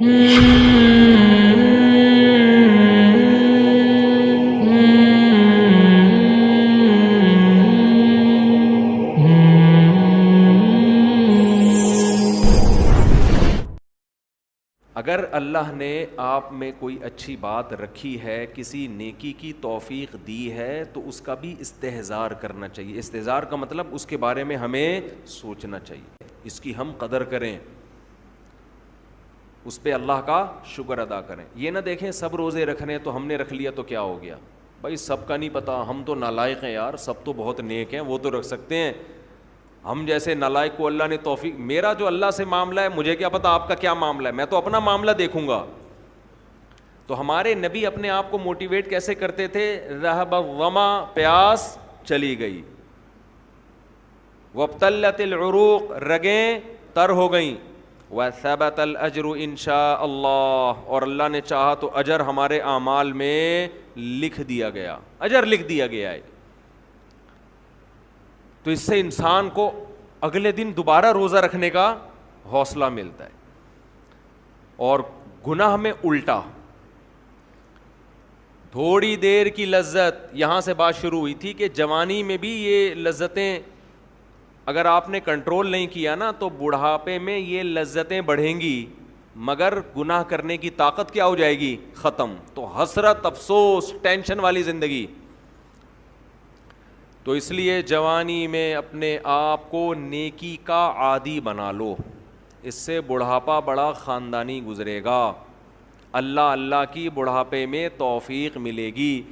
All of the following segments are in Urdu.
اگر اللہ نے آپ میں کوئی اچھی بات رکھی ہے، کسی نیکی کی توفیق دی ہے، تو اس کا بھی استحضار کرنا چاہیے۔ استحضار کا مطلب اس کے بارے میں ہمیں سوچنا چاہیے، اس کی ہم قدر کریں، اس پہ اللہ کا شکر ادا کریں۔ یہ نہ دیکھیں سب روزے رکھنے تو ہم نے رکھ لیا تو کیا ہو گیا، بھائی سب کا نہیں پتہ، ہم تو نالائق ہیں یار، سب تو بہت نیک ہیں، وہ تو رکھ سکتے ہیں، ہم جیسے نالائق کو اللہ نے توفیق، میرا جو اللہ سے معاملہ ہے مجھے کیا پتہ آپ کا کیا معاملہ ہے، میں تو اپنا معاملہ دیکھوں گا۔ تو ہمارے نبی اپنے آپ کو موٹیویٹ کیسے کرتے تھے؟ رہب الظما، پیاس چلی گئی، وابتلت العروق، رگیں تر ہو گئیں، وثبت الاجر انشاء اللہ، اور اللہ نے چاہا تو اجر ہمارے اعمال میں لکھ دیا گیا، اجر لکھ دیا گیا ہے۔ تو اس سے انسان کو اگلے دن دوبارہ روزہ رکھنے کا حوصلہ ملتا ہے۔ اور گناہ میں الٹا، تھوڑی دیر کی لذت، یہاں سے بات شروع ہوئی تھی کہ جوانی میں بھی یہ لذتیں اگر آپ نے کنٹرول نہیں کیا نا تو بڑھاپے میں یہ لذتیں بڑھیں گی، مگر گناہ کرنے کی طاقت کیا ہو جائے گی؟ ختم۔ تو حسرت، افسوس، ٹینشن والی زندگی۔ تو اس لیے جوانی میں اپنے آپ کو نیکی کا عادی بنا لو، اس سے بڑھاپا بڑا خاندانی گزرے گا، اللہ اللہ کی بڑھاپے میں توفیق ملے گی۔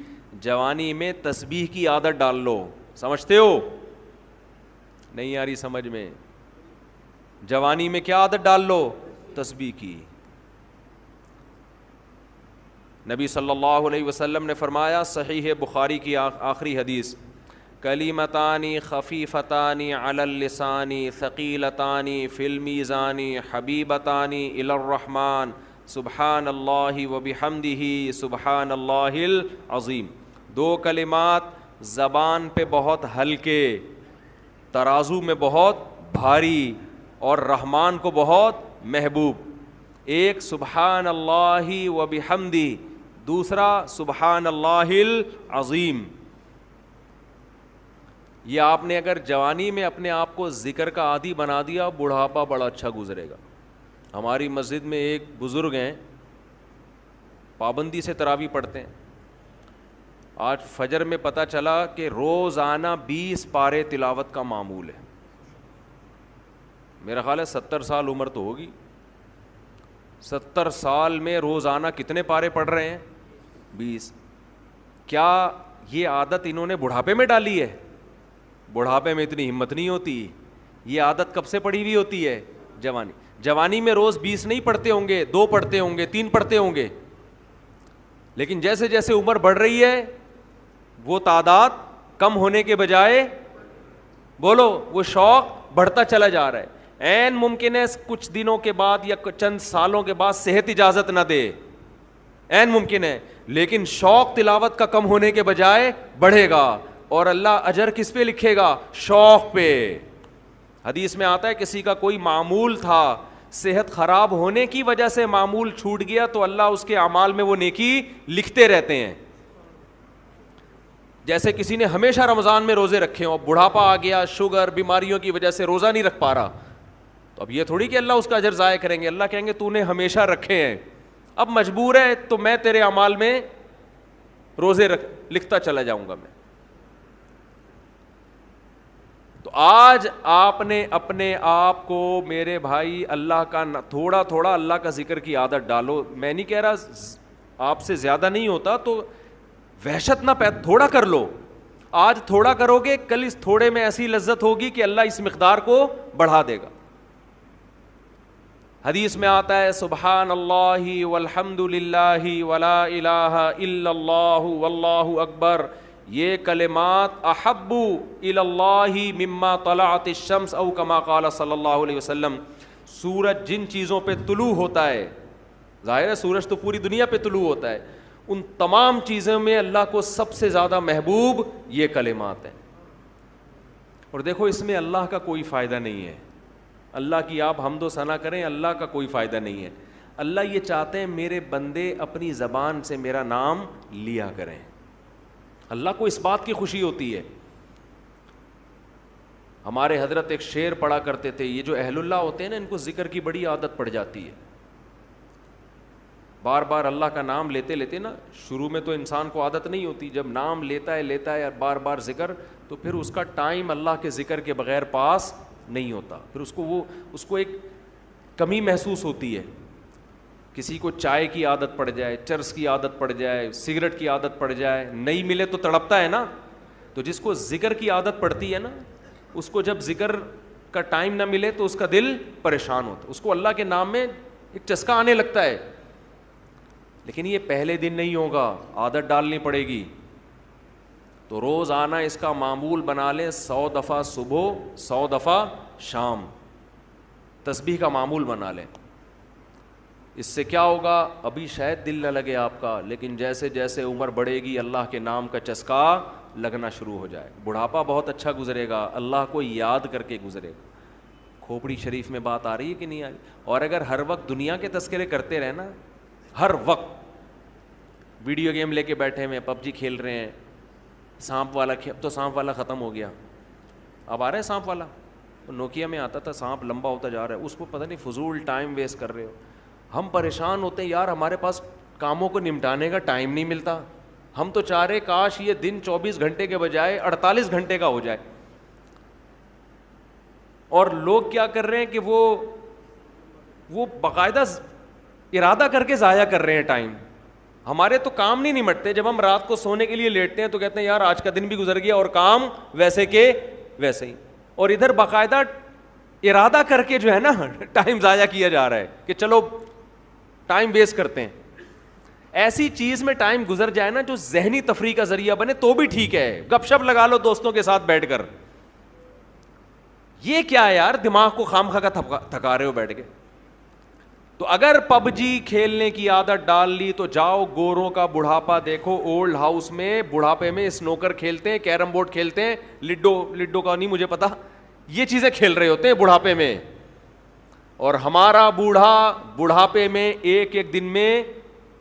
جوانی میں تسبیح کی عادت ڈال لو، سمجھتے ہو؟ نہیں آ رہی سمجھ میں؟ جوانی میں کیا عادت ڈال لو؟ تسبیح کی۔ نبی صلی اللہ علیہ وسلم نے فرمایا، صحیح بخاری کی آخری حدیث، کلیمتان خفیفتان علی اللسان ثقیلتان فی المیزان حبیبتان الی الرحمن سبحان اللہ وبحمدہ سبحان اللہ العظیم۔ دو کلمات زبان پہ بہت ہلکے، ترازو میں بہت بھاری، اور رحمان کو بہت محبوب۔ ایک سبحان اللہ وبحمدہ، دوسرا سبحان اللہ العظیم۔ یہ آپ نے اگر جوانی میں اپنے آپ کو ذکر کا عادی بنا دیا، بڑھاپا بڑا اچھا گزرے گا۔ ہماری مسجد میں ایک بزرگ ہیں، پابندی سے تراویح پڑھتے ہیں، آج فجر میں پتہ چلا کہ روزانہ 20 پارے تلاوت کا معمول ہے۔ میرا خیال ہے 70 سال عمر تو ہوگی، 70 سال میں روزانہ کتنے پارے پڑھ رہے ہیں؟ 20۔ کیا یہ عادت انہوں نے بڑھاپے میں ڈالی ہے؟ بڑھاپے میں اتنی ہمت نہیں ہوتی، یہ عادت کب سے پڑی ہوئی ہوتی ہے؟ جوانی میں روز 20 نہیں پڑھتے ہوں گے، 2 پڑھتے ہوں گے، 3 پڑھتے ہوں گے، لیکن جیسے جیسے عمر بڑھ رہی ہے وہ تعداد کم ہونے کے بجائے، بولو، وہ شوق بڑھتا چلا جا رہا ہے۔ عین ممکن ہے کچھ دنوں کے بعد یا چند سالوں کے بعد صحت اجازت نہ دے، عین ممکن ہے، لیکن شوق تلاوت کا کم ہونے کے بجائے بڑھے گا، اور اللہ اجر کس پہ لکھے گا؟ شوق پہ۔ حدیث میں آتا ہے کسی کا کوئی معمول تھا، صحت خراب ہونے کی وجہ سے معمول چھوٹ گیا تو اللہ اس کے اعمال میں وہ نیکی لکھتے رہتے ہیں۔ جیسے کسی نے ہمیشہ رمضان میں روزے رکھے ہوں، بڑھاپا آ گیا، شوگر، بیماریوں کی وجہ سے روزہ نہیں رکھ پا رہا، تو اب یہ تھوڑی کہ اللہ اس کا اجر ضائع کریں گے، اللہ کہیں گے تو نے ہمیشہ رکھے ہیں، اب مجبور ہے تو میں تیرے اعمال میں روزے لکھتا چلا جاؤں گا میں۔ تو آج آپ نے اپنے آپ کو، میرے بھائی، اللہ کا تھوڑا تھوڑا اللہ کا ذکر کی عادت ڈالو۔ میں نہیں کہہ رہا آپ سے زیادہ نہیں ہوتا تو وحشت نہ تھوڑا کر لو، آج تھوڑا کرو گے، کل اس تھوڑے میں ایسی لذت ہوگی کہ اللہ اس مقدار کو بڑھا دے گا۔ حدیث میں آتا ہے سبحان اللہ والحمد للہ ولا الہ الا اللہ واللہ اکبر، یہ کلمات احب الی اللہ مما طلعت الشمس او کما قال صلی اللہ علیہ وسلم۔ سورج جن چیزوں پہ طلوع ہوتا ہے، ظاہر ہے سورج تو پوری دنیا پہ طلوع ہوتا ہے، ان تمام چیزوں میں اللہ کو سب سے زیادہ محبوب یہ کلمات ہیں۔ اور دیکھو اس میں اللہ کا کوئی فائدہ نہیں ہے، اللہ کی آپ حمد و ثنا کریں، اللہ کا کوئی فائدہ نہیں ہے۔ اللہ یہ چاہتے ہیں میرے بندے اپنی زبان سے میرا نام لیا کریں. اللہ کو اس بات کی خوشی ہوتی ہے. ہمارے حضرت ایک شعر پڑھا کرتے تھے, یہ جو اہل اللہ ہوتے ہیں نا ان کو ذکر کی بڑی عادت پڑ جاتی ہے, بار بار اللہ کا نام لیتے لیتے نا, شروع میں تو انسان کو عادت نہیں ہوتی, جب نام لیتا ہے بار بار ذکر, تو پھر اس کا ٹائم اللہ کے ذکر کے بغیر پاس نہیں ہوتا, پھر اس کو ایک کمی محسوس ہوتی ہے. کسی کو چائے کی عادت پڑ جائے, چرس کی عادت پڑ جائے, سگریٹ کی عادت پڑ جائے, نہیں ملے تو تڑپتا ہے نا. تو جس کو ذکر کی عادت پڑتی ہے نا, اس کو جب ذکر کا ٹائم نہ ملے تو اس کا دل پریشان ہوتا ہے, اس کو اللہ کے نام میں ایک چسکا آنے لگتا ہے. لیکن یہ پہلے دن نہیں ہوگا, عادت ڈالنی پڑے گی. تو روز آنا اس کا معمول بنا لیں, 100 دفعہ صبح 100 دفعہ شام تسبیح کا معمول بنا لیں. اس سے کیا ہوگا, ابھی شاید دل نہ لگے آپ کا, لیکن جیسے جیسے عمر بڑھے گی اللہ کے نام کا چسکا لگنا شروع ہو جائے. بڑھاپا بہت اچھا گزرے گا, اللہ کو یاد کر کے گزرے گا. کھوپڑی شریف میں بات آ رہی ہے کہ نہیں آ رہی؟ اور اگر ہر وقت دنیا کے تذکرے کرتے رہے نا, ہر وقت ویڈیو گیم لے کے بیٹھے ہوئے, پب جی کھیل رہے ہیں, سانپ والا اب تو سانپ والا ختم ہو گیا, اب آ رہا ہے سانپ والا. نوکیا میں آتا تھا, سانپ لمبا ہوتا جا رہا ہے, اس کو پتہ نہیں فضول ٹائم ویسٹ کر رہے ہو. ہم پریشان ہوتے ہیں یار, ہمارے پاس کاموں کو نمٹانے کا ٹائم نہیں ملتا. ہم تو چاہ رہے کاش یہ دن 24 گھنٹے کے بجائے 48 گھنٹے کا ہو جائے. اور لوگ کیا کر رہے ہیں کہ وہ باقاعدہ ارادہ کر کے ضائع کر رہے ہیں ٹائم. ہمارے تو کام نہیں نمٹتے. جب ہم رات کو سونے کے لیے لیٹتے ہیں تو کہتے ہیں یار آج کا دن بھی گزر گیا اور کام ویسے کے ویسے ہی. اور ادھر باقاعدہ ارادہ کر کے جو ہے نا ٹائم ضائع کیا جا رہا ہے کہ چلو ٹائم ویسٹ کرتے ہیں. ایسی چیز میں ٹائم گزر جائے نا جو ذہنی تفریح کا ذریعہ بنے تو بھی ٹھیک ہے. گپ شپ لگا لو دوستوں کے ساتھ بیٹھ کر. یہ کیا ہے یار, دماغ کو خام خواہ کا تھکا رہے ہو بیٹھ کے. تو اگر پب جی کھیلنے کی عادت ڈال لی تو جاؤ گوروں کا بڑھاپا دیکھو, اولڈ ہاؤس میں بڑھاپے میں اسنوکر کھیلتے ہیں, کیرم بورڈ کھیلتے ہیں, لڈو کا نہیں مجھے پتا, یہ چیزیں کھیل رہے ہوتے ہیں بڑھاپے میں. اور ہمارا بوڑھا بڑھاپے میں ایک ایک دن میں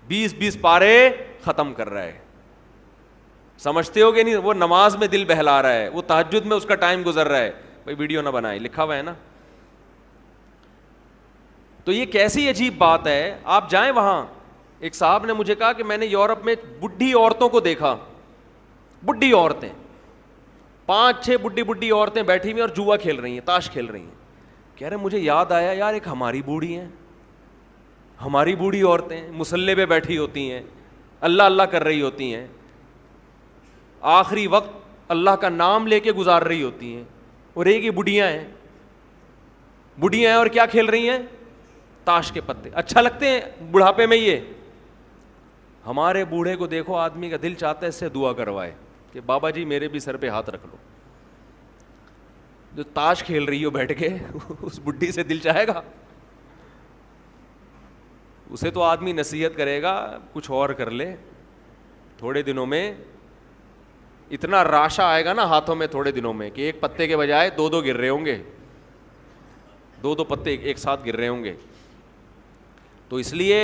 20 پارے ختم کر رہا ہے. سمجھتے ہو کہ نہیں؟ وہ نماز میں دل بہلا رہا ہے, وہ تہجد میں اس کا ٹائم گزر رہا ہے. بھائی ویڈیو نہ بنائے, لکھا ہوا ہے نا. تو یہ کیسی عجیب بات ہے. آپ جائیں وہاں, ایک صاحب نے مجھے کہا کہ میں نے یورپ میں بڈھی عورتوں کو دیکھا, بڈھی عورتیں 5-6 بڈھی عورتیں بیٹھی ہوئی اور جوا کھیل رہی ہیں, تاش کھیل رہی ہیں. کہہ رہے مجھے یاد آیا یار ایک ہماری بوڑھی ہیں, ہماری بوڑھی عورتیں مصلے پہ بیٹھی ہوتی ہیں, اللہ اللہ کر رہی ہوتی ہیں, آخری وقت اللہ کا نام لے کے گزار رہی ہوتی ہیں. اور ایک یہ بڈھیاں ہیں اور کیا کھیل رہی ہیں, تاش کے پتے. اچھا لگتے ہیں بڑھاپے میں یہ. ہمارے بوڑھے کو دیکھو, آدمی کا دل چاہتا ہے اس سے دعا کروائے کہ بابا جی میرے بھی سر پہ ہاتھ رکھ لو. جو تاش کھیل رہی ہو بیٹھ کے اس بڈھی سے دل چاہے گا؟ اسے تو آدمی نصیحت کرے گا کچھ اور کر لے. تھوڑے دنوں میں اتنا راشا آئے گا نا ہاتھوں میں تھوڑے دنوں میں کہ ایک پتے کے بجائے 2 گر رہے ہوں گے, 2 پتے ایک ساتھ گر رہے ہوں گے. تو اس لیے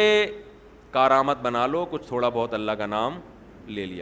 کارآمد بنا لو, کچھ تھوڑا بہت اللہ کا نام لے لیا.